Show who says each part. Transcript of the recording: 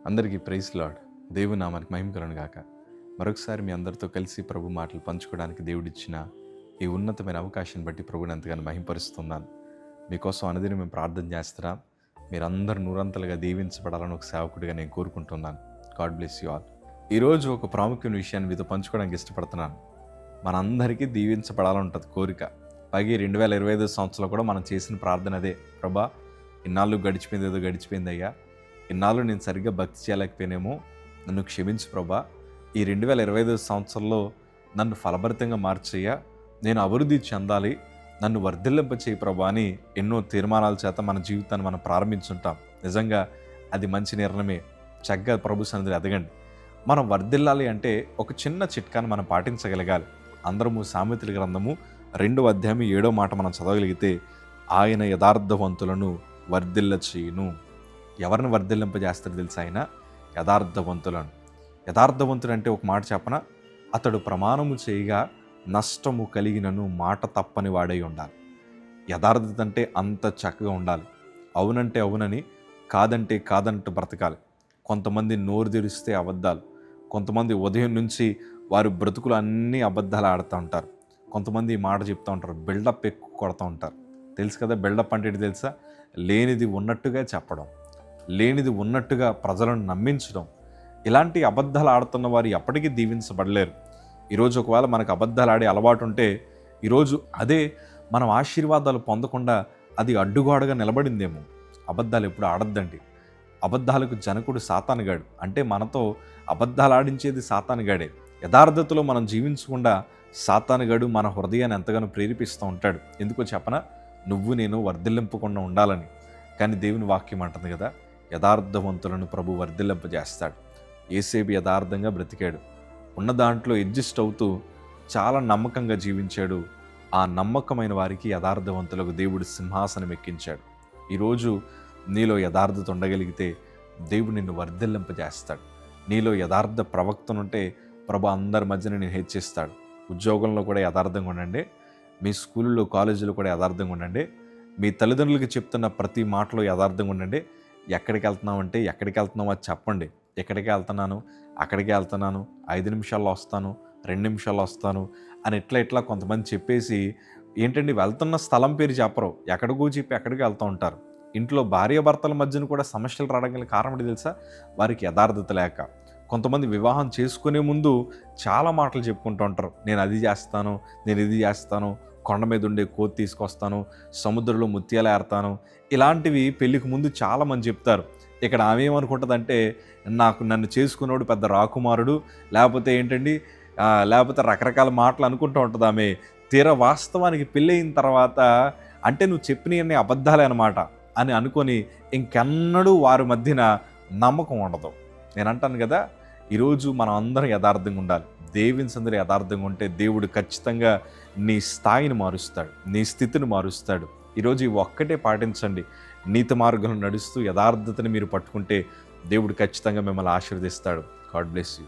Speaker 1: అందరికీ praise lord. దేవుని నామానికి మహిమ కలుగును గాక. మరొకసారి మీ అందరితో కలిసి ప్రభు మాటలు పంచుకోవడానికి దేవుడిచ్చిన ఈ ఉన్నతమైన అవకాశాన్ని బట్టి ప్రభుని ఎంతగానో మహిమపరుస్తున్నాను. మీకోసం అనుదినం మేము ప్రార్థన చేస్తున్నాం. మీరందరూ నూరంతలుగా దీవించబడాలని ఒక సేవకుడిగా నేను కోరుకుంటున్నాను. God bless you all. ఈరోజు ఒక ప్రాముఖ్యమైన విషయాన్ని మీతో పంచుకోవడానికి ఇష్టపడుతున్నాను. మనందరికీ దీవించబడాలని ఉంటుంది కోరిక. పైగా 2025 సంవత్సరంలో కూడా మనం చేసిన ప్రార్థన అదే. ప్రభా, ఇన్నాళ్ళు గడిచిపోయింది, ఏదో గడిచిపోయిందయ్యా, ఇన్నాళ్ళు నేను సరిగ్గా భక్తి చేయలేకపోయినేమో, నన్ను క్షమించు ప్రభా. ఈ 2025 సంవత్సరంలో నన్ను ఫలభరితంగా మార్చయ్యా, నేను అభివృద్ధి చెందాలి, నన్ను వర్ధిల్లింప చేయి ప్రభా అని ఎన్నో తీర్మానాల చేత మన జీవితాన్ని మనం ప్రారంభించుంటాం. నిజంగా అది మంచి నిర్ణయమే. చక్కగా ప్రభు సన్నిధిలో ఎదగండి. మనం వర్ధిల్లాలి అంటే ఒక చిన్న చిట్కాను మనం పాటించగలగాలి. అందరము సామెతల గ్రంథము 2వ అధ్యాయం 7వ మాట మనం చదవగలిగితే, ఆయన యథార్థవంతులను వర్ధిల్ల చేయును. ఎవరిని వర్ధిల్లింపజేస్తాడు తెలుసా? ఆయన యథార్థవంతులను. యథార్థవంతుడు అంటే ఒక మాట చెప్పన, అతడు ప్రమాణము చేయగా నష్టము కలిగినను మాట తప్పని వాడై ఉండాలి. యథార్థత అంటే అంత చక్కగా ఉండాలి. అవునంటే అవునని, కాదంటే కాదంటూ బ్రతకాలి. కొంతమంది నోరు తెరిస్తే అబద్ధాలు, కొంతమంది ఉదయం నుంచి వారి బ్రతుకులు అన్నీ అబద్ధాలు ఆడుతూ ఉంటారు. కొంతమంది ఈ మాట చెప్తూ ఉంటారు, బిల్డప్ ఎక్కువ కొడుతూ ఉంటారు. తెలుసు కదా బిల్డప్ అంటే తెలుసా? లేనిది ఉన్నట్టుగా చెప్పడం, లేనిది ఉన్నట్టుగా ప్రజలను నమ్మించడం. ఇలాంటి అబద్ధాలు ఆడుతున్న వారు ఎప్పటికీ దీవించబడలేరు. ఈరోజు ఒకవేళ మనకు అబద్ధాలు ఆడే అలవాటు ఉంటే, ఈరోజు అదే మనం ఆశీర్వాదాలు పొందకుండా అది అడ్డుగోడగా నిలబడిందేమో. అబద్ధాలు ఎప్పుడు ఆడద్దండి. అబద్ధాలకు జనకుడు సాతానుగాడు. అంటే మనతో అబద్ధాలు ఆడించేది సాతానుగాడే. యథార్థతలో మనం జీవించకుండా సాతానుగాడు మన హృదయాన్ని ఎంతగానో ప్రేరేపిస్తూ ఉంటాడు. ఎందుకో చెప్పనా? నువ్వు నేను వర్ధిల్లింపకుండా ఉండాలని. కానీ దేవుని వాక్యం అంటుంది కదా, యథార్థవంతులను ప్రభు వర్ధిల్లింపజేస్తాడు. యేసేపు యథార్థంగా బ్రతికాడు. ఉన్న దాంట్లో అడ్జస్ట్ అవుతూ చాలా నమ్మకంగా జీవించాడు. ఆ నమ్మకమైన వారికి యథార్థవంతులకు దేవుడు సింహాసనం ఎక్కించాడు. ఈరోజు నీలో యథార్థత ఉండగలిగితే దేవుడు నిన్ను వర్ధిల్లింపజేస్తాడు. నీలో యథార్థ ప్రవక్తనుంటే ప్రభు అందరి మధ్యన నేను హెచ్చిస్తాడు. ఉద్యోగంలో కూడా యథార్థంగా ఉండండి. మీ స్కూల్లో కాలేజీలో కూడా యథార్థంగా ఉండండి. మీ తల్లిదండ్రులకి చెప్తున్న ప్రతి మాటలో యథార్థంగా ఉండండి. ఎక్కడికి వెళ్తున్నావు అంటే ఎక్కడికి వెళ్తున్నావు అది చెప్పండి. ఎక్కడికి వెళ్తున్నాను, అక్కడికి వెళ్తున్నాను, 5 నిమిషాల్లో వస్తాను, 2 నిమిషాల్లో వస్తాను అని ఇట్లా కొంతమంది చెప్పేసి ఏంటండి వెళ్తున్న స్థలం పేరు చెప్పరు, ఎక్కడికో చెప్పి ఎక్కడికి వెళ్తూ ఉంటారు. ఇంట్లో భార్యాభర్తల మధ్యన కూడా సమస్యలు రావడం గల కారణం ఏంటి తెలుసా? వారికి యథార్థత లేక. కొంతమంది వివాహం చేసుకునే ముందు చాలా మాటలు చెప్పుకుంటూ ఉంటారు. నేను అది చేస్తాను, నేను ఇది చేస్తాను, కొండ మీద ఉండే కోతి తీసుకొస్తాను, సముద్రంలో ముత్యాలు ఏరుతాను, ఇలాంటివి పెళ్ళికి ముందు చాలామంది చెప్తారు. ఇక్కడ ఆమె ఏమనుకుంటుందంటే, నన్ను చేసుకున్నోడు పెద్ద రాకుమారుడు, లేకపోతే ఏంటండి, లేకపోతే రకరకాల మాటలు అనుకుంటూ ఉంటుంది ఆమె. తీరా వాస్తవానికి పెళ్ళయిన తర్వాత అంటే నువ్వు చెప్పినవన్నీ అబద్ధాలే అన్నమాట అని అనుకొని ఇంకెన్నడూ వారి మధ్యన నమ్మకం ఉండదు. నేను అంటాను కదా, ఈరోజు మనం అందరం యథార్థంగా ఉండాలి. దేవుని సందరి యథార్థంగా ఉంటే దేవుడు ఖచ్చితంగా నీ స్థాయిని మారుస్తాడు, నీ స్థితిని మారుస్తాడు. ఈరోజు ఇవి ఒక్కటే పాటించండి. నీతి మార్గంలో నడుస్తూ యథార్థతని మీరు పట్టుకుంటే దేవుడు ఖచ్చితంగా మిమ్మల్ని ఆశీర్వదిస్తాడు. God bless you.